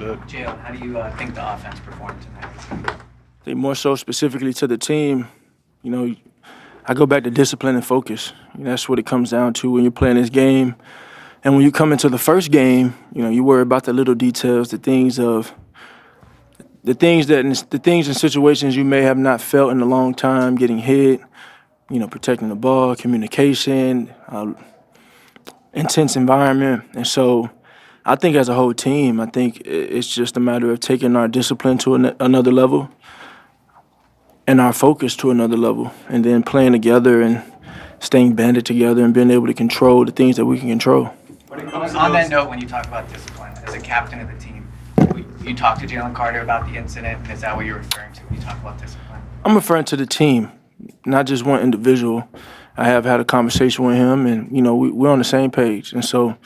good. Jalen, how do you think the offense performed tonight? I think more so specifically to the team, I go back to discipline and focus. That's what it comes down to when you're playing this game. And when you come into the first game, you worry about the little details, the things and situations you may have not felt in a long time, getting hit, protecting the ball, communication, intense environment. And so I think as a whole team, I think it's just a matter of taking our discipline to another level and our focus to another level, and then playing together and staying banded together and being able to control the things that we can control. On that note, when you talk about discipline, as a captain of the team, you talk to Jalen Carter about the incident, and is that what you're referring to when you talk about discipline? I'm referring to the team, not just one individual. I have had a conversation with him, and we're on the same page. And so,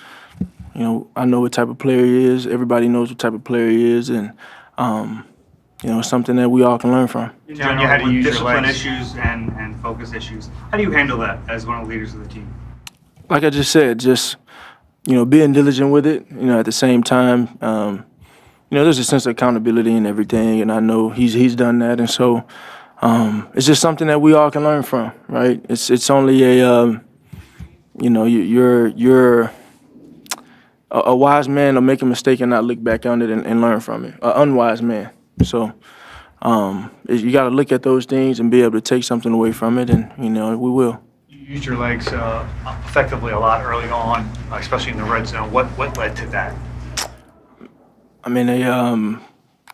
I know what type of player he is. Everybody knows what type of player he is, and it's something that we all can learn from. In general, you had to use discipline issues and focus issues. How do you handle that as one of the leaders of the team? Like I just said, being diligent with it. At the same time, there's a sense of accountability and everything, and I know he's done that, and so it's just something that we all can learn from, right? It's only you're a wise man will make a mistake and not look back on it and learn from it. An unwise man. So you got to look at those things and be able to take something away from it, and we will. You used your legs effectively a lot early on, especially in the red zone. What led to that? I mean, it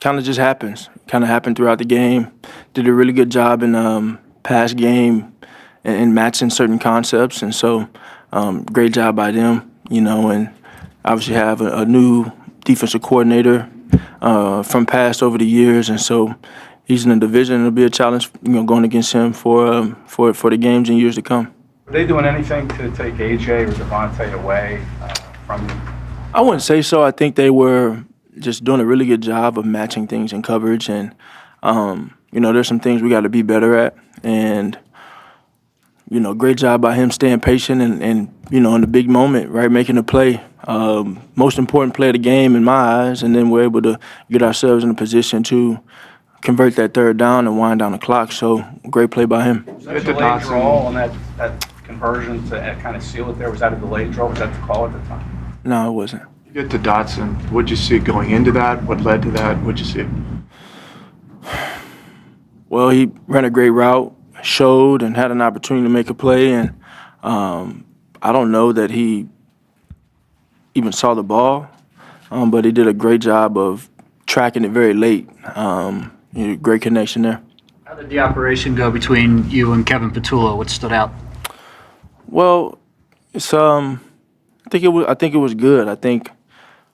kind of just happens. Kind of happened throughout the game. Did a really good job in past game and matching certain concepts, and so great job by them. And obviously have a new defensive coordinator from past over the years, and so he's in the division. It'll be a challenge, going against him for the games in years to come. Are they doing anything to take AJ or Devontae away from you? I wouldn't say so. I think they were just doing a really good job of matching things in coverage, and there's some things we got to be better at, and great job by him staying patient and in the big moment, right, making a play. Most important play of the game in my eyes, and then we're able to get ourselves in a position to convert that third down and wind down the clock. So great play by him. Was that a delayed draw on that conversion to kind of seal it there? Was that a delayed draw? Was that the call at the time? No, it wasn't. You get to Dotson. What'd you see going into that? What led to that? What'd you see? Well, he ran a great route, showed and had an opportunity to make a play, and I don't know that he even saw the ball, but he did a great job of tracking it very late. Great connection there. How did the operation go between you and Kevin Petullo? What stood out? Well, it's I think it was good. I think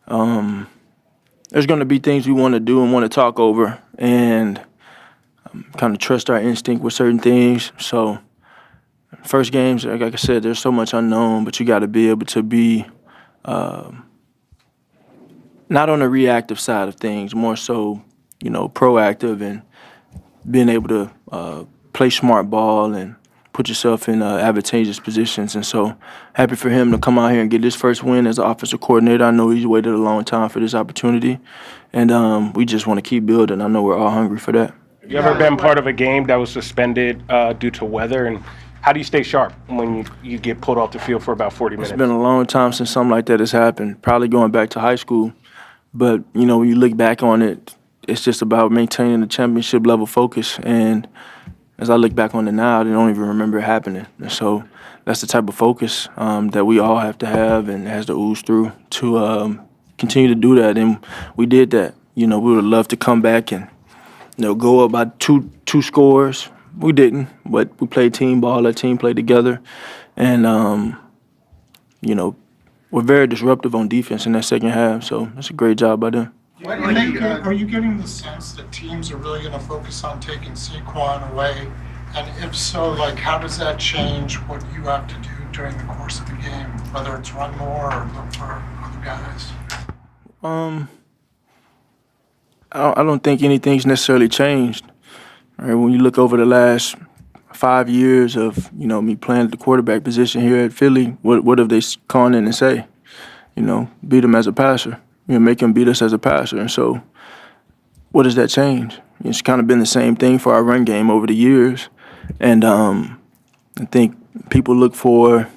there's going to be things we want to do and want to talk over, and kind of trust our instinct with certain things. So first games, like I said, there's so much unknown, but you got to be able to be not on the reactive side of things, more so, proactive and being able to play smart ball and put yourself in advantageous positions. And so happy for him to come out here and get his first win as an offensive coordinator. I know he's waited a long time for this opportunity, and we just want to keep building. I know we're all hungry for that. Have you ever been part of a game that was suspended due to weather, and how do you stay sharp when you get pulled off the field for about 40 minutes? It's been a long time since something like that has happened, probably going back to high school. But, when you look back on it, it's just about maintaining the championship level focus. And as I look back on it now, I don't even remember it happening. And so that's the type of focus that we all have to have and has to ooze through to continue to do that. And we did that. We would love to come back and go up by two scores. We didn't, but we played team ball. Our team played together, and we're very disruptive on defense in that second half. So that's a great job by them. Are you getting the sense that teams are really going to focus on taking Saquon away? And if so, how does that change what you have to do during the course of the game, whether it's run more or look for other guys? I don't think anything's necessarily changed. Right? When you look over the last 5 years of me playing the quarterback position here at Philly, what have they gone in and say? Beat him as a passer. make him beat us as a passer. And so, what does that change? It's kind of been the same thing for our run game over the years, and I think people look for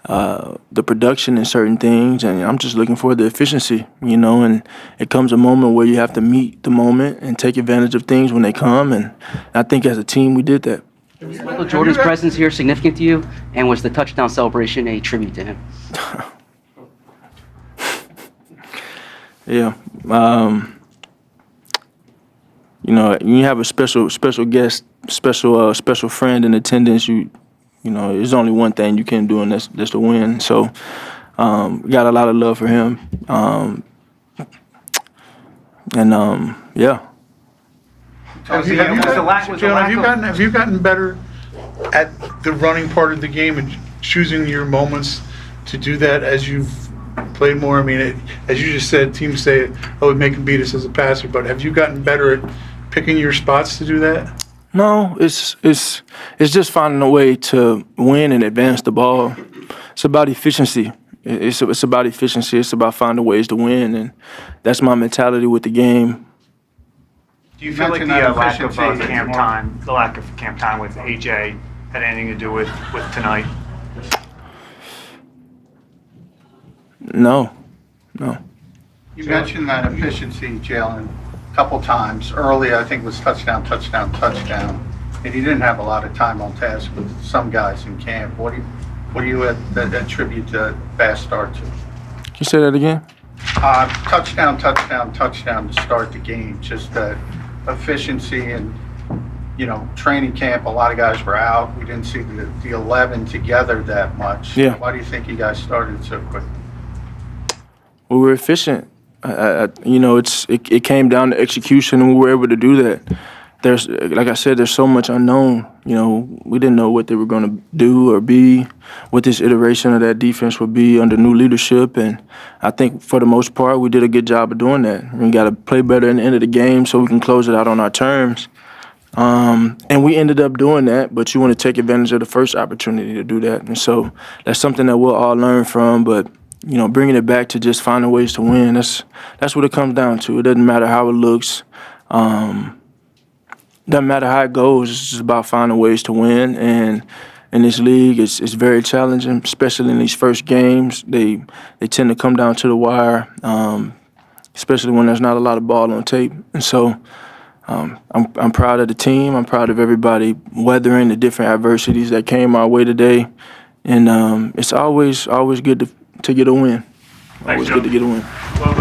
the production in certain things, and I'm just looking for the efficiency, and it comes a moment where you have to meet the moment and take advantage of things when they come, and I think as a team we did that. Was Michael Jordan's presence here significant to you, and was the touchdown celebration a tribute to him? Yeah. You have a special guest, special friend in attendance. There's only one thing you can do, and that's to win. So, we got a lot of love for him. Yeah. Have you gotten better at the running part of the game and choosing your moments to do that as you've played more? I mean, as you just said, teams say, "Oh, we make him beat us as a passer," but have you gotten better at picking your spots to do that? No, it's just finding a way to win and advance the ball. It's about efficiency. It's about efficiency. It's about finding ways to win, and that's my mentality with the game. Do you feel like the lack of camp time with AJ had anything to do with tonight? No. You mentioned that efficiency, Jalen, a couple times. Early, I think, was touchdown. And he didn't have a lot of time on task with some guys in camp. What do you attribute the fast start to? Can you say that again? Touchdown to start the game. Just that efficiency and, training camp, a lot of guys were out. We didn't see the 11 together that much. Yeah. Why do you think you guys started so quick? We were efficient. It came down to execution, and we were able to do that. Like I said, there's so much unknown. We didn't know what they were going to do or be, what this iteration of that defense would be under new leadership. And I think for the most part, we did a good job of doing that. We got to play better in the end of the game so we can close it out on our terms. And we ended up doing that, but you want to take advantage of the first opportunity to do that. And so that's something that we'll all learn from. But bringing it back to just finding ways to win, that's what it comes down to. It doesn't matter how it looks. Doesn't matter how it goes. It's just about finding ways to win. And in this league, it's very challenging, especially in these first games. They tend to come down to the wire, especially when there's not a lot of ball on tape. And so I'm proud of the team. I'm proud of everybody weathering the different adversities that came our way today. And it's always good to get a win. Always good to get a win. Well,